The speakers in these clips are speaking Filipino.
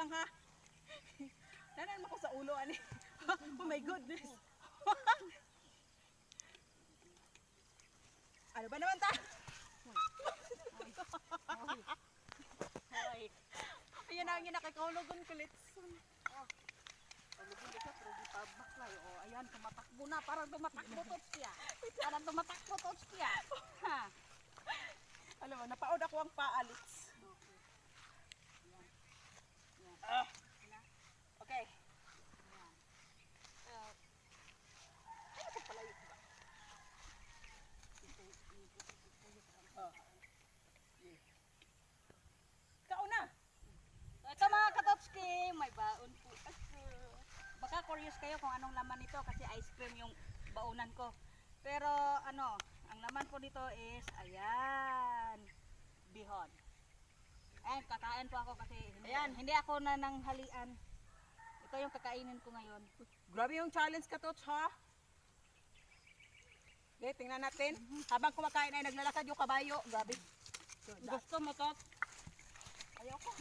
lang ha. Nanan mo ko sa ulo ani. Oh my goodness. Ano ba naman ta? Hoy. Ayan ang nakakaulogon kulit. Paglugon ka pero di pa baklay. Oh, ayan tumatakbo na parang tumatakbo Totski. Parang tumatakbo Totski. Ha. Alam mo, napaod ako ang paalits. Ah. Okay. Ano ko pala yun ba? Oh. Ikaw na. Ito mga Katotski, may baon po ako. Baka curious kayo kung anong laman nito kasi ice cream yung baunan ko. Pero ano, ang laman po dito is, ayan, bihon. Ayan, kakain po ako kasi hindi ako nananghalian. Ito yung kakainin ko ngayon. Grabe yung challenge ka, Tots, ha? Okay, tingnan natin. Habang kumakain ay naglalakad yung kabayo. Grabe. Gusto mo to? Ayoko.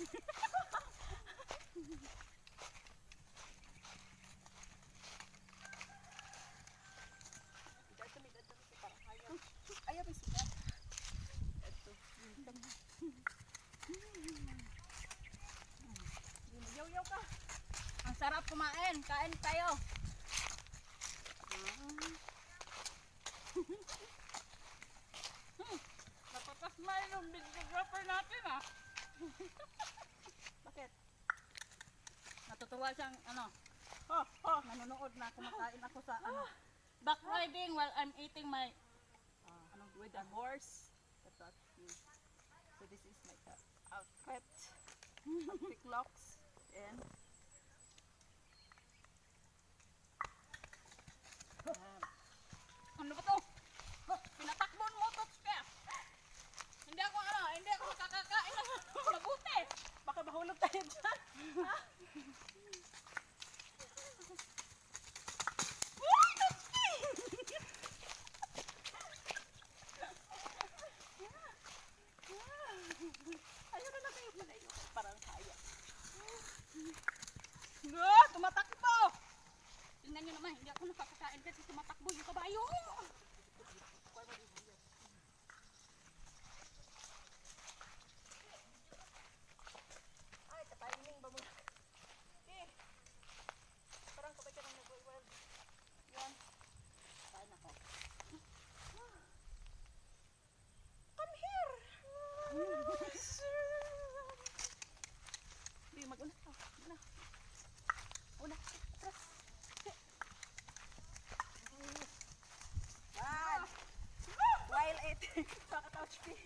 Ayaw, may sugat. Ito. Yaw-yaw ka. Ang sarap kumain. Kain tayo. Napapasmile yung videographer natin ah. Bakit? Natutuwa siyang ano, nanonood na kumakain ako sa ano, backriding while I'm eating my With a horse. So this is my outfit. Pick locks. And ano ba to? Pinatakbon mo to, Spia. Hindi ako makakakain ng mabuti. baka mahulog tayo dyan. Ha? Ayaw na lang kayo palayo. Parang kaya. Tumatakbo! Tingnan nyo naman, hindi ako nakakakain kasi tumatakbo yung kabayo. Ay, katayning ba mo? Eh. Parang kapag ka nang nag-wild. Yan. Kain ako. Come here! Di, mag-una ka. Una. Una. Atras. Yan. While eating. Pakatouch me.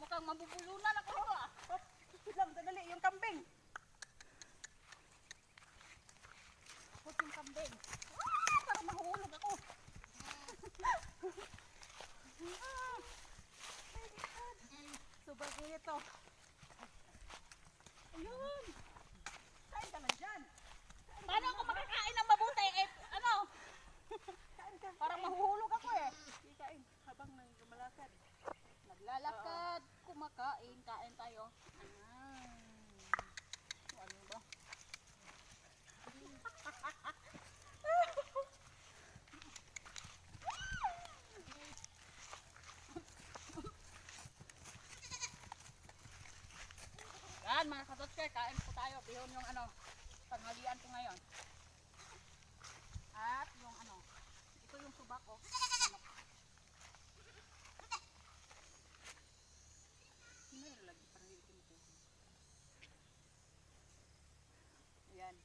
Mukhang mabubulunan ako ah. Wait lang, dali. Yung kambing. Tapos yung kambing. Parang mahuhulog ako. Sobrang init to. Ayun. Kain ka lang dyan. Paano ako makakain ng mabuti? Eh, ano? Kain ka. Parang mahuhulog ako eh. Hindi kain. Habang nagmalakad. Naglalakad, kumakain, kain tayo. Ano ba? Yan mga katotske, kain po tayo. Bihon yung ano, tanghalian ko ngayon. At yung ano, ito yung subak ko. Ayan,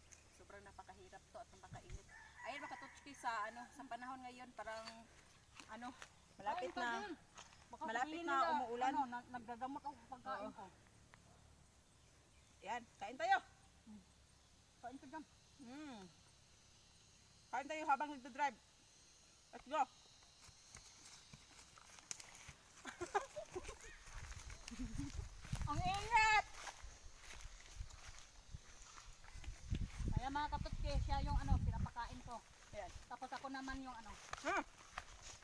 sobrang napakahirap to at napakainit. Ayan mga katotski sa ano, sa panahon ngayon parang ano, malapit Kain ka na din. Baka malapit sabihin na nila, umuulan. Ano, nagdadamot ako pagkain ko. Ayan, kain tayo. Kain ka dyan. Kain tayo habang nagdadrive. Let's go. Ang init! Kaya mga katotke, siya yung ano, pinapakain ko. Ayan. Tapos ako naman yung ano,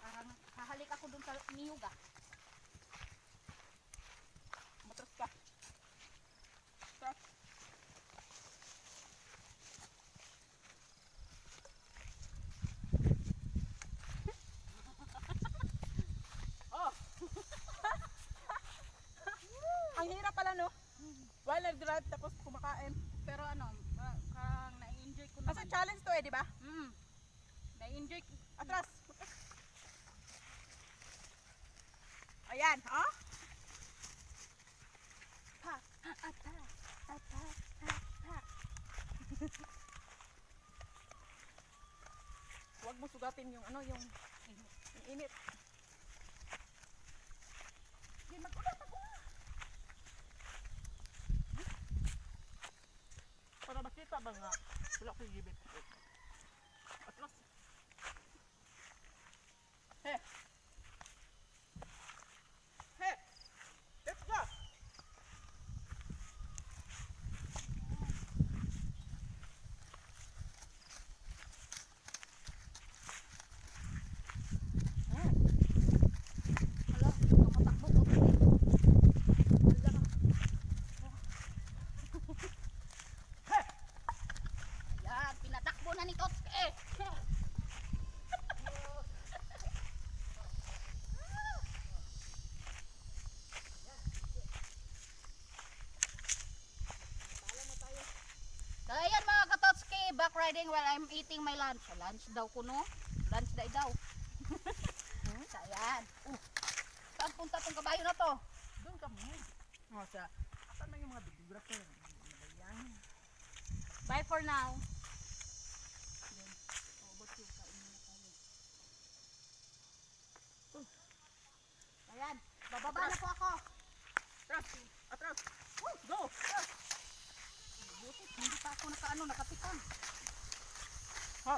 parang hahalik ako dun sa niyuga. Matras ka. agad tapos kumakain. Pero ano, parang na-enjoy ko Kasi naman. challenge to eh, di ba? Na-enjoy ko. Atras. Ayan, ha? Ha, ata, ata, ata. Huwag mo sugatin yung ano, yung init. Hindi, mag-ulat. Para makita ba nga? Wala ko gibit. Atlas. He. He. Let's go. Hala, nakatakbo ko. Yan, pinatakbo na ni Totski. So ayan mga Katotski, back riding while I'm eating my lunch. Lunch daw ko no? Lunch daw. So ayan. Saan punta tong kabayo na to? Doon kami. Oh, sa asan na yung mga videographer? Ayan. Bye for now. Ayan, bababa na po ako. Atras. Atras. Go. Atras. Buti, hindi pa ako nakapitang. Ha.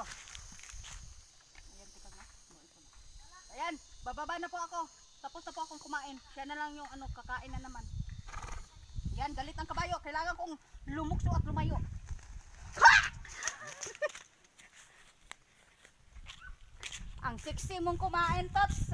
Ayan, kita na. Ayan, bababa na po ako. Tapos na po akong kumain. Siya na lang yung kakain na naman. Yan, galit ang kabayo. Kailangan kong lumukso at lumayo. Ang sexy mong kumain, Tots.